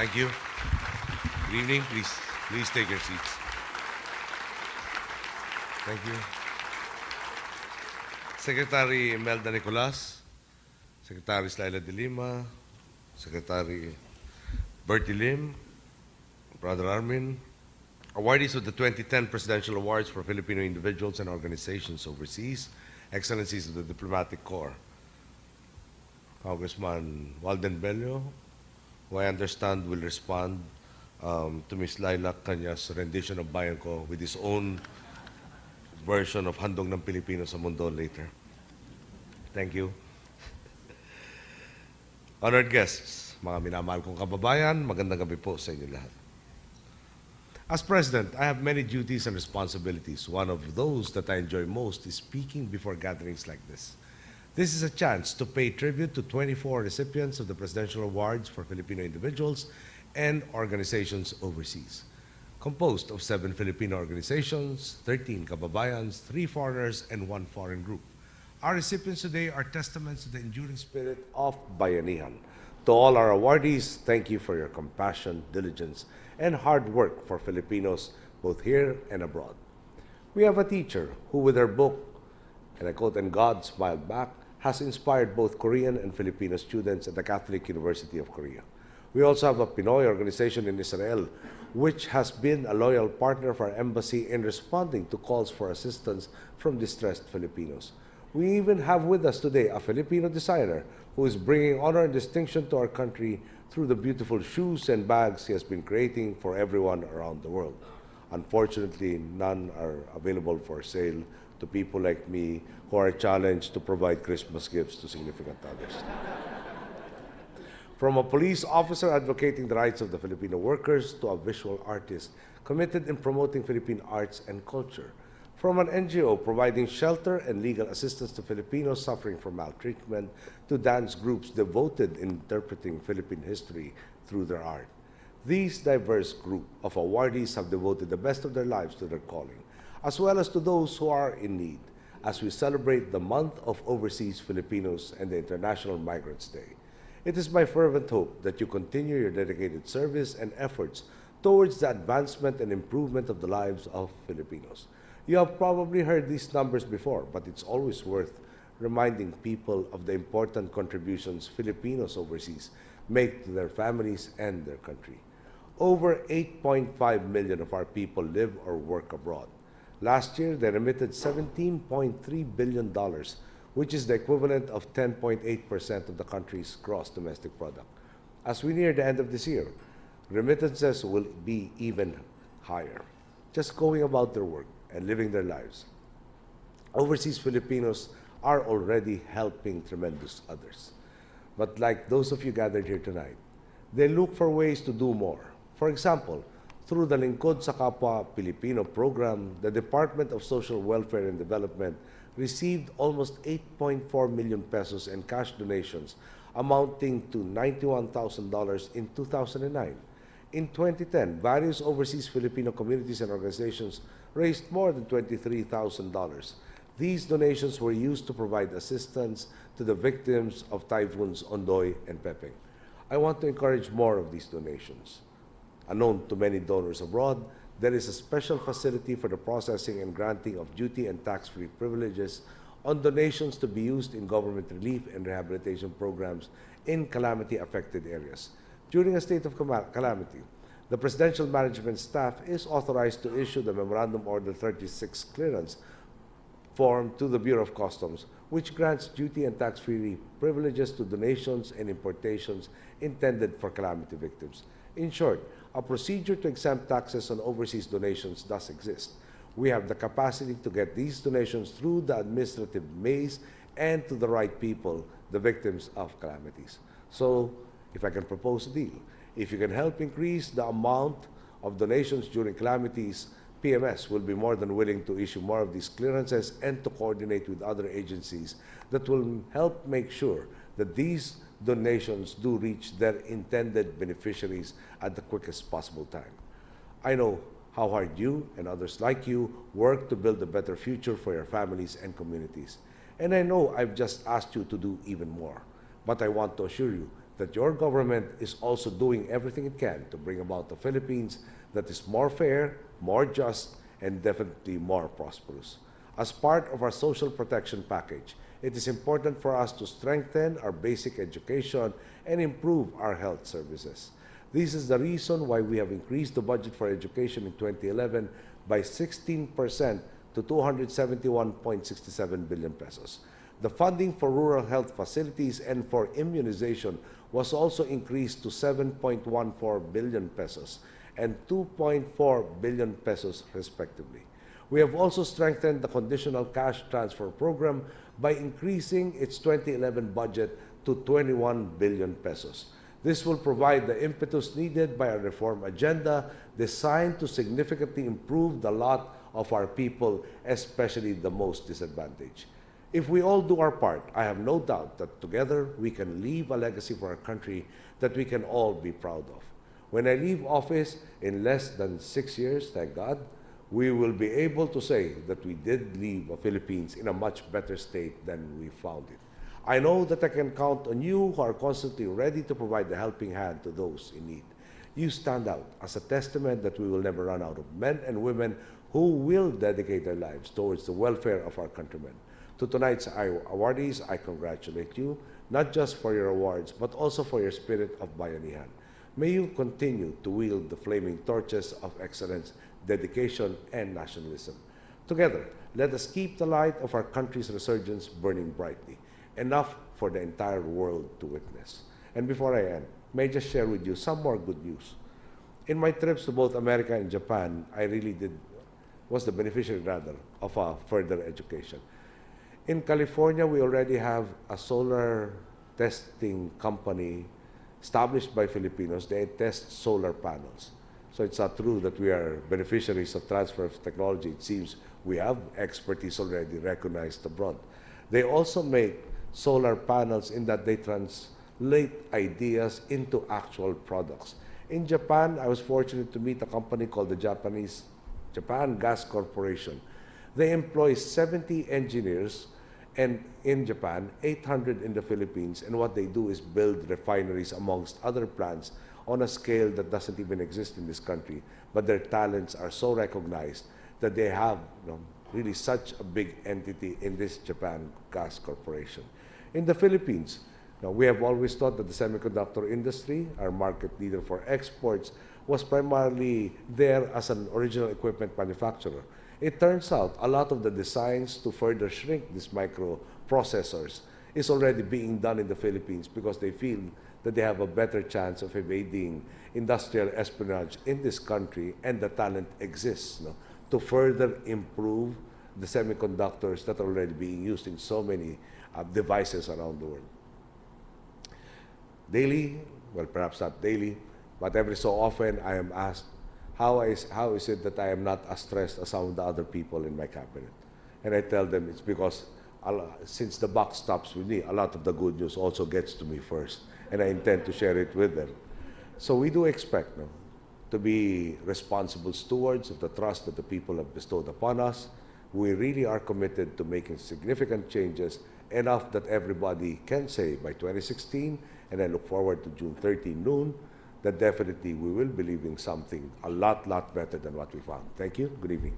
Thank you. Good evening. Please take your seats. Thank you. Secretary Imelda Nicolas, Secretary Slyla de Lima, Secretary Bertie Lim, Brother Armin, awardees of the 2010 Presidential Awards for Filipino individuals and organizations overseas, excellencies of the Diplomatic Corps, Congressman Walden Bello, who I understand will respond to Ms. Laila Canya's rendition of Bayan Ko with his own version of Handog ng Pilipino sa Mundo later. Thank you. Honored guests, mga minamahal kong kababayan, magandang gabi po sa inyo lahat. As President, I have many duties and responsibilities. One of those that I enjoy most is speaking before gatherings like this. This is a chance to pay tribute to 24 recipients of the Presidential Awards for Filipino individuals and organizations overseas. Composed of 7 Filipino organizations, 13 kababayans, 3 foreigners, and 1 foreign group. Our recipients today are testaments to the enduring spirit of Bayanihan. To all our awardees, thank you for your compassion, diligence, and hard work for Filipinos both here and abroad. We have a teacher who, with her book, and I quote, "And God Smiled Back," has inspired both Korean and Filipino students at the Catholic University of Korea. We also have a Pinoy organization in Israel, which has been a loyal partner for our embassy in responding to calls for assistance from distressed Filipinos. We even have with us today a Filipino designer who is bringing honor and distinction to our country through the beautiful shoes and bags he has been creating for everyone around the world. Unfortunately, none are available for sale to people like me who are challenged to provide Christmas gifts to significant others. From a police officer advocating the rights of the Filipino workers to a visual artist committed in promoting Philippine arts and culture. From an NGO providing shelter and legal assistance to Filipinos suffering from maltreatment to dance groups devoted in interpreting Philippine history through their art. These diverse group of awardees have devoted the best of their lives to their calling, as well as to those who are in need, as we celebrate the month of Overseas Filipinos and the International Migrants Day. It is my fervent hope that you continue your dedicated service and efforts towards the advancement and improvement of the lives of Filipinos. You have probably heard these numbers before, but it's always worth reminding people of the important contributions Filipinos overseas make to their families and their country. Over 8.5 million of our people live or work abroad. Last year, they remitted $17.3 billion, which is the equivalent of 10.8% of the country's gross domestic product. As we near the end of this year, remittances will be even higher, just going about their work and living their lives. Overseas Filipinos are already helping tremendous others. But like those of you gathered here tonight, they look for ways to do more. For example, through the Lingkod sa Kapwa Pilipino program, the Department of Social Welfare and Development received almost 8.4 million pesos in cash donations amounting to $91,000 in 2009. In 2010, various overseas Filipino communities and organizations raised more than $23,000. These donations were used to provide assistance to the victims of typhoons Ondoy and Pepeng. I want to encourage more of these donations. Unknown to many donors abroad, there is a special facility for the processing and granting of duty and tax-free privileges on donations to be used in government relief and rehabilitation programs in calamity-affected areas. During a state of calamity, the Presidential Management Staff is authorized to issue the Memorandum Order 36 clearance form to the Bureau of Customs, which grants duty and tax-free privileges to donations and importations intended for calamity victims. In short, a procedure to exempt taxes on overseas donations does exist. We have the capacity to get these donations through the administrative maze and to the right people, the victims of calamities. So, if I can propose a deal, if you can help increase the amount of donations during calamities, PMS will be more than willing to issue more of these clearances and to coordinate with other agencies that will help make sure that these donations do reach their intended beneficiaries at the quickest possible time. I know how hard you and others like you work to build a better future for your families and communities. And I know I've just asked you to do even more. But I want to assure you that your government is also doing everything it can to bring about a Philippines that is more fair, more just, and definitely more prosperous. As part of our social protection package, it is important for us to strengthen our basic education and improve our health services. This is the reason why we have increased the budget for education in 2011 by 16% to 271.67 billion pesos. The funding for rural health facilities and for immunization was also increased to 7.14 billion pesos and 2.4 billion pesos respectively. We have also strengthened the conditional cash transfer program by increasing its 2011 budget to 21 billion pesos. This will provide the impetus needed by our reform agenda designed to significantly improve the lot of our people, especially the most disadvantaged. If we all do our part, I have no doubt that together we can leave a legacy for our country that we can all be proud of. When I leave office in less than 6 years, thank God, we will be able to say that we did leave the Philippines in a much better state than we found it. I know that I can count on you who are constantly ready to provide the helping hand to those in need. You stand out as a testament that we will never run out of men and women who will dedicate their lives towards the welfare of our countrymen. To tonight's awardees, I congratulate you, not just for your awards, but also for your spirit of bayanihan. May you continue to wield the flaming torches of excellence, dedication, and nationalism. Together, let us keep the light of our country's resurgence burning brightly, enough for the entire world to witness. And before I end, may I just share with you some more good news. In my trips to both America and Japan, I really was the beneficiary rather of a further education. In California, we already have a solar testing company established by Filipinos. They test solar panels. So it's not true that we are beneficiaries of transfer of technology. It seems we have expertise already recognized abroad. They also make solar panels in that they translate ideas into actual products. In Japan, I was fortunate to meet a company called the Japan Gas Corporation. They employ 70 engineers and in Japan, 800 in the Philippines, and what they do is build refineries amongst other plants on a scale that doesn't even exist in this country, but their talents are so recognized that they have really such a big entity in this Japan Gas Corporation. In the Philippines, we have always thought that the semiconductor industry, our market leader for exports, was primarily there as an original equipment manufacturer. It turns out a lot of the designs to further shrink these microprocessors is already being done in the Philippines because they feel that they have a better chance of evading industrial espionage in this country, and the talent exists to further improve the semiconductors that are already being used in so many devices around the world. Daily, well, perhaps not daily, but every so often I am asked, how is it that I am not as stressed as some of the other people in my cabinet? And I tell them it's because since the buck stops with me, a lot of the good news also gets to me first, and I intend to share it with them. So we do expect to be responsible stewards of the trust that the people have bestowed upon us. We really are committed to making significant changes, enough that everybody can say by 2016, and I look forward to June 30 noon, that definitely we will be leaving something a lot better than what we found. Thank you. Good evening.